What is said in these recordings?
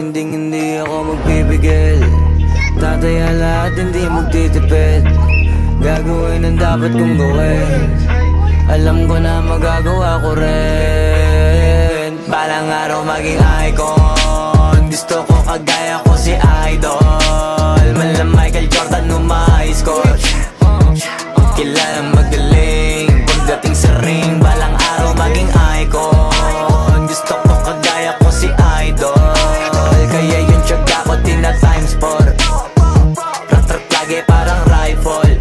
Hindi ako magpipigil. Tataya lahat, hindi magtitipid. Gagawin ang dapat kong gawin. Alam ko na magagawa ko rin. Balang araw maging icon. Gusto ko kagaya ko si Idol. Malam Michael Jordan score. Kilalang magaling. Pagdating sa ring, balang araw maging icon. Gusto ko kagaya ko si Idol. Kaya yung tiyaga ko tina-times 4. Rat-rat lagi parang rifle.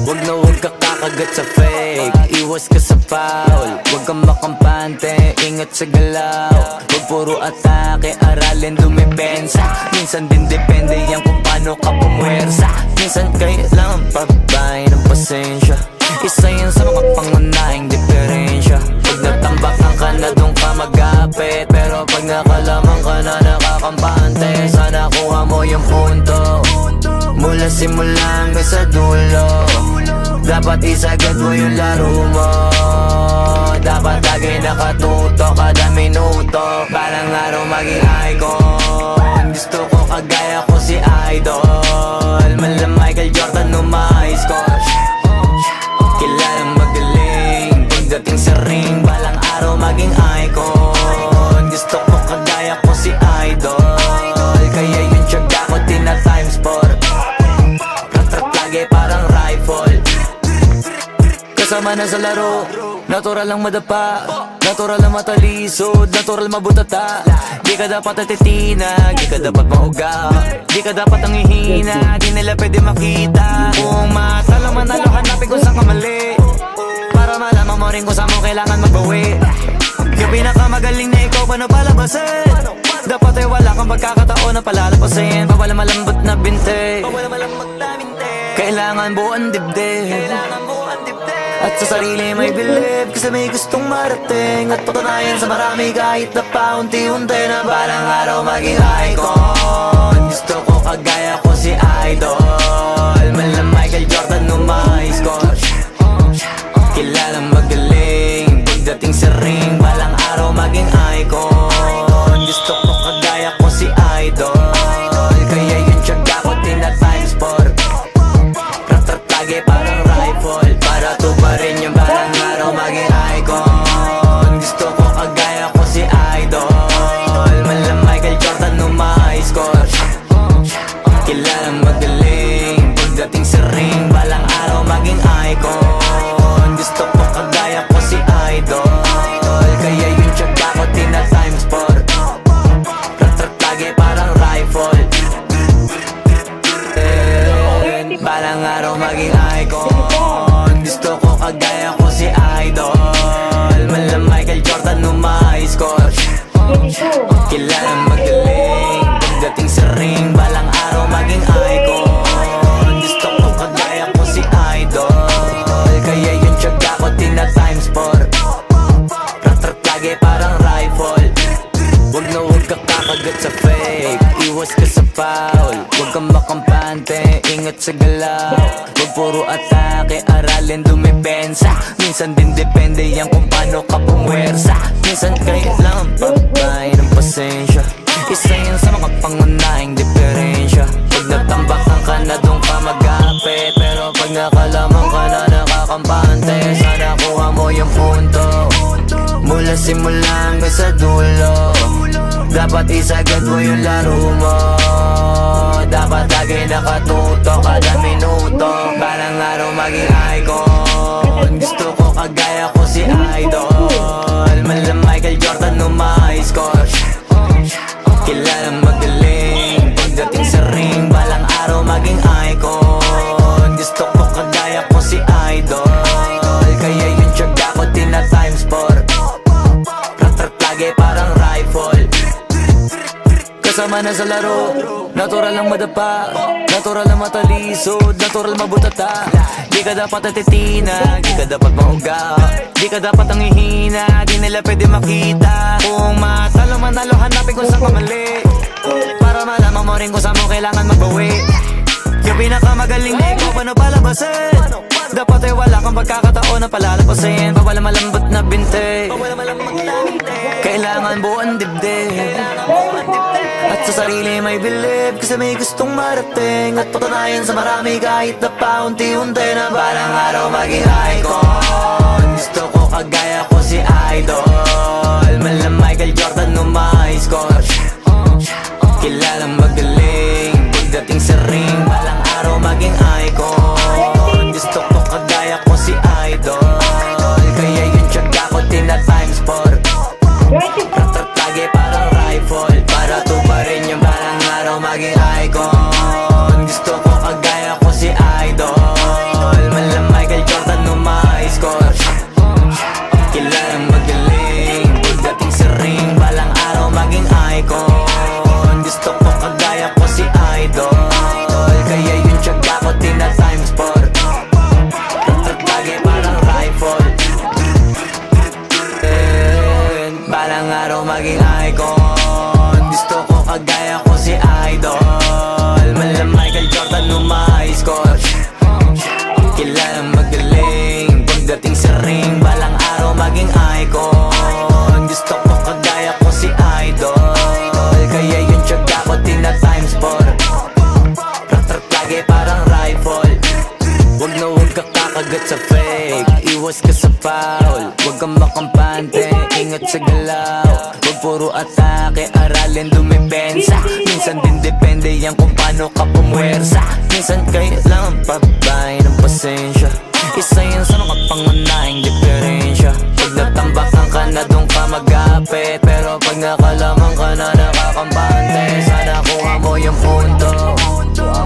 Huwag na huwag ka kakagat sa fake. Iwas ka sa foul. Huwag kang makampante, ingat sa galaw. Huwag puro atake, aralin dumipensa. Minsan din depende yan kung paano ka pumwersa. Minsan kailangan pagbay ng pasensya. Isa yan sa mga pangunahing diferensya. Pag natambakan ka na doon ka magapit. Pero pag nakalaman ka na nakakampante, sana kuha mo yung punto. Mula simula hanggang sa dulo. Dapat isagad mo yung laro mo. Dapat lagi nakatuto kada minuto. Balang araw maging icon. Gusto ko kagaya ko si Idol. Malam Michael Jordan score. Kilalang magaling. Pagdating sa ring, balang araw maging icon. Gusto ko kagaya ko si Idol. Kaya yung tiyaga ko tina-times 4. Rat-rat lagi parang rifle. Kasama na sa laro, natural lang madapa. Natural lang matalisod, natural mabutata. Di ka dapat atitina, di ka dapat mauga. Di ka dapat ang ihina, di nila pwede makita. Kung matalo manalo, hanapin kung saan ka mali. Para malaman mo rin kung saan mo kailangan magbawi. Yung pinakamagaling na ikaw, paano palabasin? Dapat ay wala kang pagkakataon na palalapasin. Bawal malambot na binte, kailangan buuan dibdib. At sa sarili may believe, kasi may gustong marating. At patunayan sa marami kahit na paunti-unti na balang araw maging icon. Gusto ko kagaya ko si Idol. Malam Michael Jordan score. Kilalang magaling. Pagdating sa ring, balang araw maging icon. Gusto ko kagaya ko si Idol. Kaya yung tiyaga ko tina-times 4. Rat-rat lagi parang rifle. Para tuparin yung balang araw maging icon. Gusto ko kagaya ko si Idol. Malam Michael Jordan score. Kilalang magaling. Pagdating sa ring, balang araw maging icon. Gusto ko kagaya ko si Idol. Kaya yung tiyaga ko tina-times 4. Rat-rat lagi parang rifle. Balang araw maging icon. Gusto ko kagaya ko si Idol. Malam Michael Jordan score. Kilalang magaling. Pagdating sa ring, balang araw maging icon. Gusto ko kagaya ko si Idol. Kaya yung tiyaga ko tina-times 4. Rat-rat lagi parang rifle. Huwag na huwag ka kakagat sa fake. Iwas ka sa foul. Huwag kang makampante, ingat sa galaw. Huwag puro atake, aralin dumipensa. Minsan din depende yan kung paano ka pumwersa. Minsan kailangan pagbay ng pasensya. Isa yan sa mga pangunahing diferensya. Pag natambakan ka na doon ka magapit. Pero pag nakalaman ka na nakakampante, sana kuha mo yung punto. Mula simula hanggang sa dulo. Dapat isagad mo yung laro mo. Dapat lagi nakatuto kada minuto. Balang araw maging icon. Gusto ko kagaya ko si Idol. Malam Michael Jordan score. Kilalang magaling. Pagdating sa ring, balang araw maging icon. Gusto ko kagaya ko si Idol. Kaya yung tiyaga ko tina-times 4. Rat-rat lagi parang rifle. Kasama na sa laro, natural lang madapa. Natural lang matalisod, natural mabutata. Di ka dapat atitina, di ka dapat mauga. Di ka dapat ang ihina, di nila pwede makita. Kung matalo manalo, hanapin kung saan ka mali. Para malaman mo rin kung saan mo kailangan magbawi. Yung pinakamagaling na ikaw, paano palabasin? Dapat ay wala kang pagkakataon na palalapasin. Bawal malambot na binte, kailangan buuan dibdib. At Sa sarili may believe, kasi may gustong marating at patunayan sa marami kahit na paunti-unti na balang araw maging icon. Gusto ko kagaya ko si Idol, mala Michael Jordan no ma-high score. Kilalang magaling pagdating sa ring, balang araw maging icon. Gusto ko kagaya ko si Idol, kaya yung tiyaga ko tina-times 4. Rat-rat lagi parang rifle, para tuparin yung balang araw maging icon. Gusto ko kagaya ko si Idol, mala Michael Jordan no ma-high score. Kilalang magaling pagdating sa ring, balang araw maging icon. Gusto ko kagaya ko si Idol, kaya yung tiyaga ko tina-times 4. Rat-rat lagi parang rifle, balang araw maging icon. Gusto ko kagaya ko si Idol, mala Michael Jordan no ma-high score. Kilalang magaling pagdating sa ring, balang araw maging icon. Gusto ko kagaya ko si Idol, kaya yung tiyaga ko tina-times 4. Rat-rat lagi parang rifle. Wag na wag ka kakagat sa fake, iwas ka sa foul. Wag kang makampante, ingat sa galaw. Wag puro atake, aralin dumipensa. Minsan din depende yan kung paano ka pumwersa. Minsan kailangan pabay ng pasensya, isa yan sa mga pangunahing diferensya. Pag natambakan ka na doon ka mag-apit, pero pag nakalaman ka na nakakampante, sana kuha mo yung punto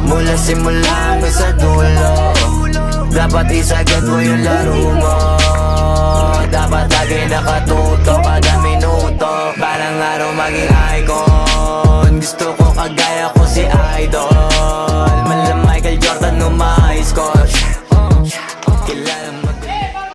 mula simula hanggang sa dulo. Dapat isagad mo yung laro mo, dapat lagi nakatuto kada minuto. Balang araw maging icon. Gusto ko kagaya ko si Idol, mala Michael Jordan no ma-high score. Kilala mo